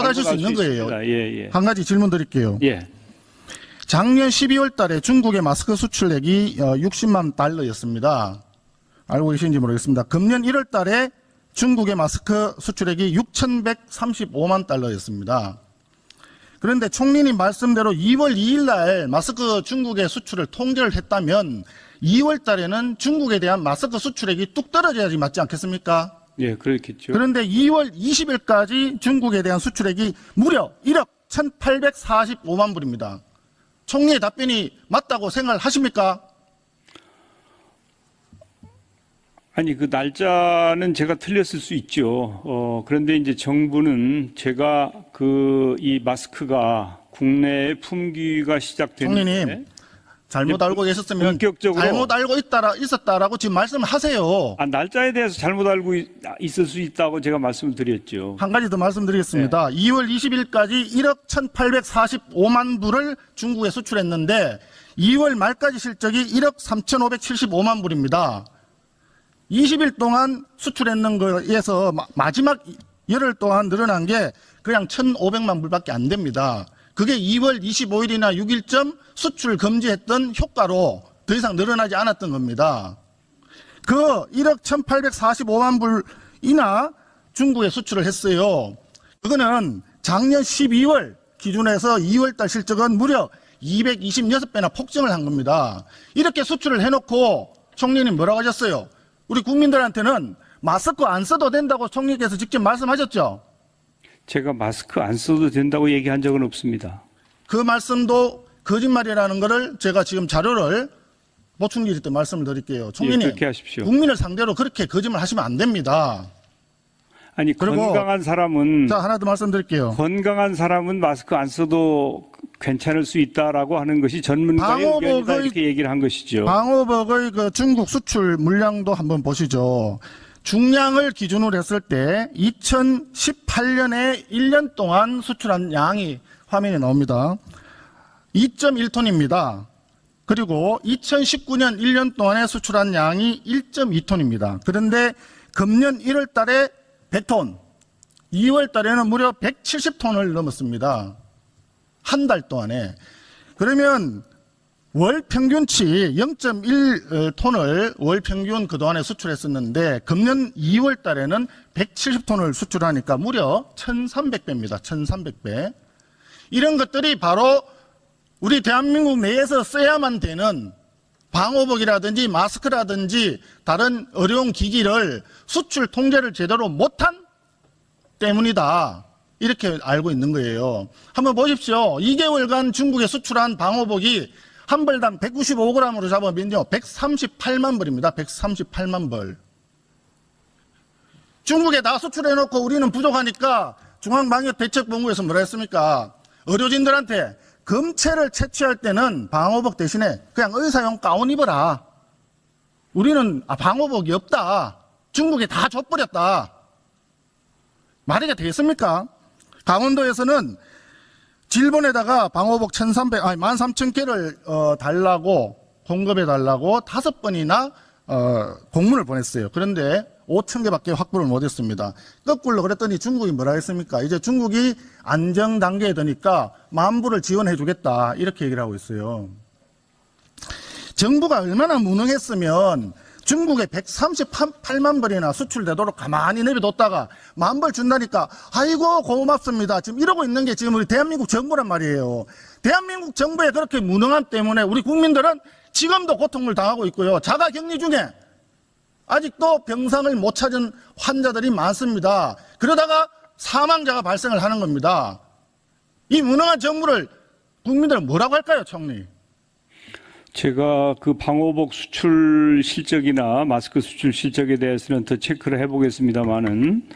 하실 수 있는 거예요. 예, 예. 한 가지 질문 드릴게요. 예. 작년 12월 달에 중국의 마스크 수출액이 60만 달러였습니다. 알고 계신지 모르겠습니다. 금년 1월 달에 중국의 마스크 수출액이 6,135만 달러였습니다. 그런데 총리님 말씀대로 2월 2일 날 마스크 중국의 수출을 통제를 했다면 2월 달에는 중국에 대한 마스크 수출액이 뚝 떨어져야지 맞지 않겠습니까? 예, 그렇겠죠. 그런데 2월 20일까지 중국에 대한 수출액이 무려 1억 1,845만 불입니다. 총리의 답변이 맞다고 생각하십니까? 아니, 그 날짜는 제가 틀렸을 수 있죠. 그런데 이제 정부는 제가 이 마스크가 국내에 품귀가 시작됐는데. 총리님, 잘못 알고 계셨으면 본격적으로 잘못 알고 있었다라고 지금 말씀하세요. 날짜에 대해서 잘못 알고 있을 수 있다고 제가 말씀을 드렸죠. 한 가지 더 말씀드리겠습니다. 네. 2월 20일까지 1억 1,845만 불을 중국에 수출했는데 2월 말까지 실적이 1억 3,575만 불입니다. 20일 동안 수출했는 거에서 마지막 열흘 동안 늘어난 게 그냥 1,500만 불밖에 안 됩니다. 그게 2월 25일이나 6일쯤 수출 금지했던 효과로 더 이상 늘어나지 않았던 겁니다. 그 1억 1,845만 불이나 중국에 수출을 했어요. 그거는 작년 12월 기준에서 2월 달 실적은 무려 226배나 폭증을 한 겁니다. 이렇게 수출을 해놓고 총리님 뭐라고 하셨어요? 우리 국민들한테는 마스크 안 써도 된다고 총리께서 직접 말씀하셨죠? 제가 마스크 안 써도 된다고 얘기한 적은 없습니다. 그 말씀도 거짓말이라는 것을 제가 지금 자료를 보충기일 때 말씀을 드릴게요. 총리님, 예, 그렇게 하십시오. 국민을 상대로 그렇게 거짓말 하시면 안 됩니다. 아니, 건강한 사람은 자, 하나 더 말씀드릴게요. 건강한 사람은 마스크 안 써도 괜찮을 수 있다라고 하는 것이 전문가의 의견이다 이렇게 얘기를 한 것이죠. 방호복의 그 중국 수출 물량도 한번 보시죠. 중량을 기준으로 했을 때 2018년에 1년 동안 수출한 양이 화면에 나옵니다. 2.1톤입니다. 그리고 2019년 1년 동안에 수출한 양이 1.2톤입니다. 그런데 금년 1월 달에 100톤, 2월 달에는 무려 170톤을 넘었습니다. 한 달 동안에. 그러면 월 평균치 0.1톤을 월 평균 그동안에 수출했었는데 금년 2월 달에는 170톤을 수출하니까 무려 1,300배입니다. 1,300배. 이런 것들이 바로 우리 대한민국 내에서 써야만 되는 방호복이라든지 마스크라든지 다른 의료용 기기를 수출 통제를 제대로 못한 때문이다. 이렇게 알고 있는 거예요. 한번 보십시오. 2개월간 중국에 수출한 방호복이 한 벌당 195g으로 잡으면요 138만 벌입니다. 138만 벌. 중국에 다 수출해놓고 우리는 부족하니까 중앙방역대책본부에서 뭐라 했습니까? 의료진들한테 검체를 채취할 때는 방호복 대신에 그냥 의사용 가운 입어라. 우리는 방호복이 없다. 중국에 다 줘버렸다. 말이 되겠습니까? 강원도에서는 질본에다가 방호복 13,개를 달라고 공급해 달라고 5번이나 공문을 보냈어요. 그런데 5,000개밖에 확보를 못했습니다. 거꾸로 그랬더니 중국이 뭐라 했습니까? 이제 중국이 안정 단계에 드니까 10,000부를 지원해 주겠다 이렇게 얘기를 하고 있어요. 정부가 얼마나 무능했으면 중국에 138만 벌이나 수출되도록 가만히 내버려뒀다가 10,000벌 준다니까 아이고 고맙습니다. 지금 이러고 있는 게 지금 우리 대한민국 정부란 말이에요. 대한민국 정부의 그렇게 무능함 때문에 우리 국민들은 지금도 고통을 당하고 있고요. 자가격리 중에 아직도 병상을 못 찾은 환자들이 많습니다. 그러다가 사망자가 발생을 하는 겁니다. 이 무능한 정부를 국민들은 뭐라고 할까요, 총리? 제가 그 방호복 수출 실적이나 마스크 수출 실적에 대해서는 더 체크를 해보겠습니다만은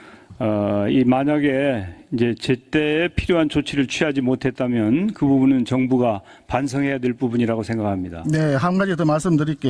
만약에 이제 제때에 필요한 조치를 취하지 못했다면 그 부분은 정부가 반성해야 될 부분이라고 생각합니다. 네, 한 가지 더 말씀드릴게요.